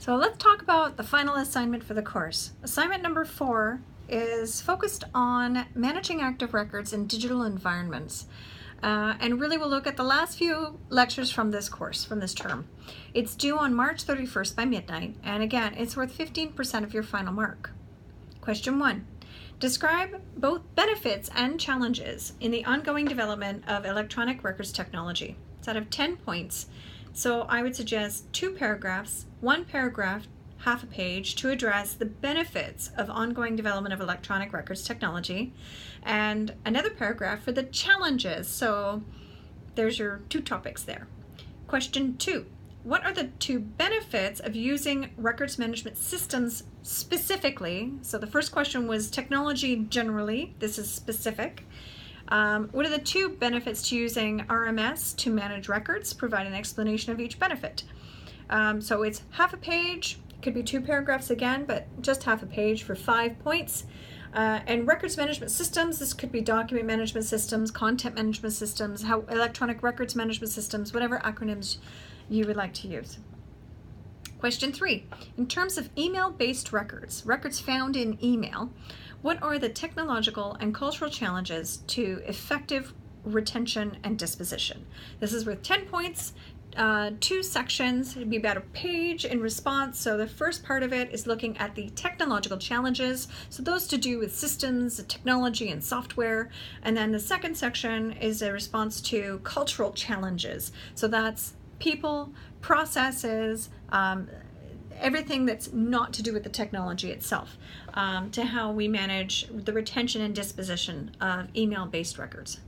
So let's talk about the final assignment for the course. Assignment number 4 is focused on managing active records in digital environments. And really we'll look at the last few lectures from this course, from this term. It's due on March 31st by midnight, and again, it's worth 15% of your final mark. Question 1. Describe both benefits and challenges in the ongoing development of electronic records technology. It's out of 10 points. So I would suggest 2 paragraphs, 1 paragraph, half a page to address the benefits of ongoing development of electronic records technology, and another paragraph for the challenges. So there's your 2 topics there. Question 2. What are the 2 benefits of using records management systems specifically? So the first question was technology generally. This is specific. What are the 2 benefits to using RMS to manage records? Provide an explanation of each benefit. So it's half a page. It could be 2 paragraphs again, but just half a page for 5 points. And records management systems, this could be document management systems, content management systems, electronic records management systems, whatever acronyms you would like to use. Question 3. In terms of email-based records, records found in email, what are the technological and cultural challenges to effective retention and disposition? This is worth 10 points, 2 sections. It'd be about a page in response. So the first part of it is looking at the technological challenges. So those to do with systems, technology, and software. And then the second section is a response to cultural challenges. So that's people, processes, everything that's not to do with the technology itself, to how we manage the retention and disposition of email-based records.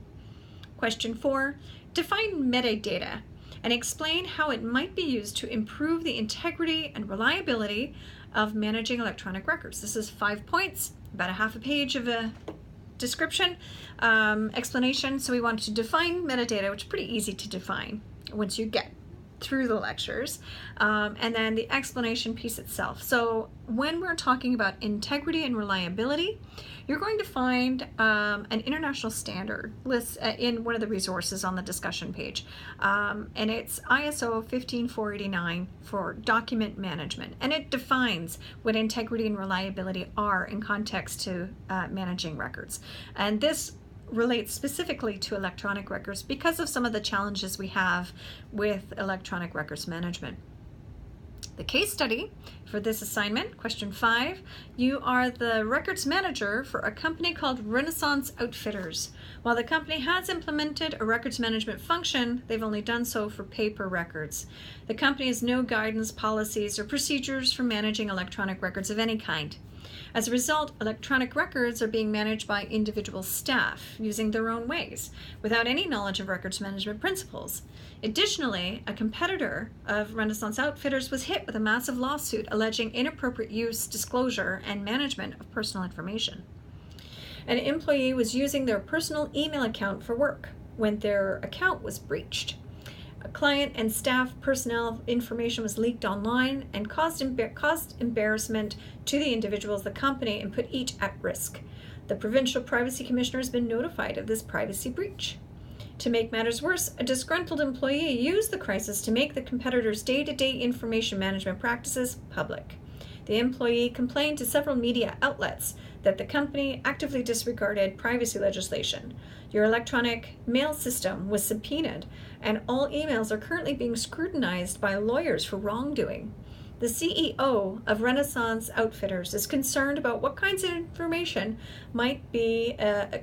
Question 4, define metadata and explain how it might be used to improve the integrity and reliability of managing electronic records. This is 5 points, about a half a page of a description, explanation. So we want to define metadata, which is pretty easy to define once you get through the lectures, and then the explanation piece itself. So when we're talking about integrity and reliability, you're going to find an international standard list in one of the resources on the discussion page, and it's ISO 15489 for document management, and it defines what integrity and reliability are in context to managing records. And this relates specifically to electronic records because of some of the challenges we have with electronic records management. The case study for this assignment, question 5, you are the records manager for a company called Renaissance Outfitters. While the company has implemented a records management function, they've only done so for paper records. The company has no guidance, policies, or procedures for managing electronic records of any kind. As a result, electronic records are being managed by individual staff using their own ways, without any knowledge of records management principles. Additionally, a competitor of Renaissance Outfitters was hit with a massive lawsuit alleging inappropriate use, disclosure, and management of personal information. An employee was using their personal email account for work when their account was breached. Client and staff personnel information was leaked online and caused embarrassment to the individuals, the company, and put each at risk. The Provincial Privacy Commissioner has been notified of this privacy breach. To make matters worse, a disgruntled employee used the crisis to make the competitor's day-to-day information management practices public. The employee complained to several media outlets that the company actively disregarded privacy legislation. Your electronic mail system was subpoenaed, and all emails are currently being scrutinized by lawyers for wrongdoing. The CEO of Renaissance Outfitters is concerned about what kinds of information might be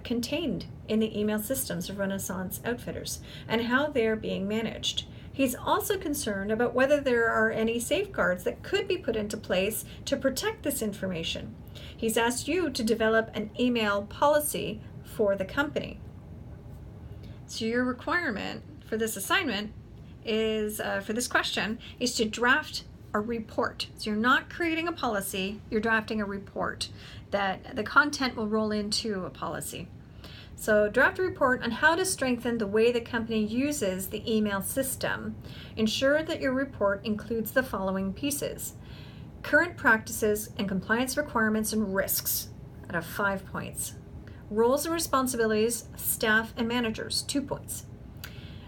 contained in the email systems of Renaissance Outfitters and how they're being managed. He's also concerned about whether there are any safeguards that could be put into place to protect this information. He's asked you to develop an email policy for the company. So your requirement for this assignment is, for this question, is to draft a report. So you're not creating a policy, you're drafting a report that the content will roll into a policy. So draft a report on how to strengthen the way the company uses the email system. Ensure that your report includes the following pieces: current practices and compliance requirements and risks, out of 5 points. Roles and responsibilities of staff and managers, 2 points.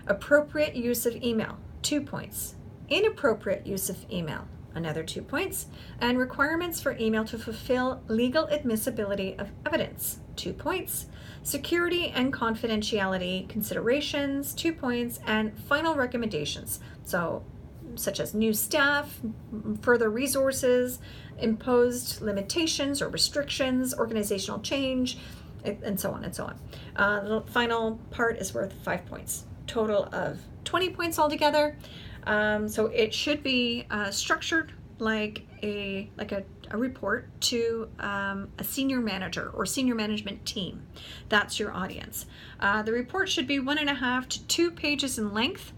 Appropriate use of email, 2 points. Inappropriate use of email, another 2 points. And requirements for email to fulfill legal admissibility of evidence, 2 points. Security and confidentiality considerations, 2 points. And final recommendations, so such as new staff, further resources, imposed limitations or restrictions, organizational change, and so on and so on. The final part is worth 5 points. Total of 20 points altogether. So it should be structured like a report to a senior manager or senior management team. That's your audience. The report should be 1.5 to 2 pages in length.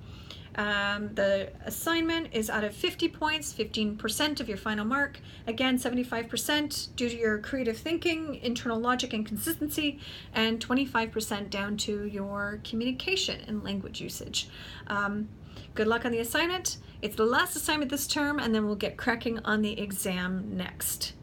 The assignment is out of 50 points, 15% of your final mark. Again, 75% due to your creative thinking, internal logic and consistency, and 25% down to your communication and language usage. Good luck on the assignment. It's the last assignment this term, and then we'll get cracking on the exam next.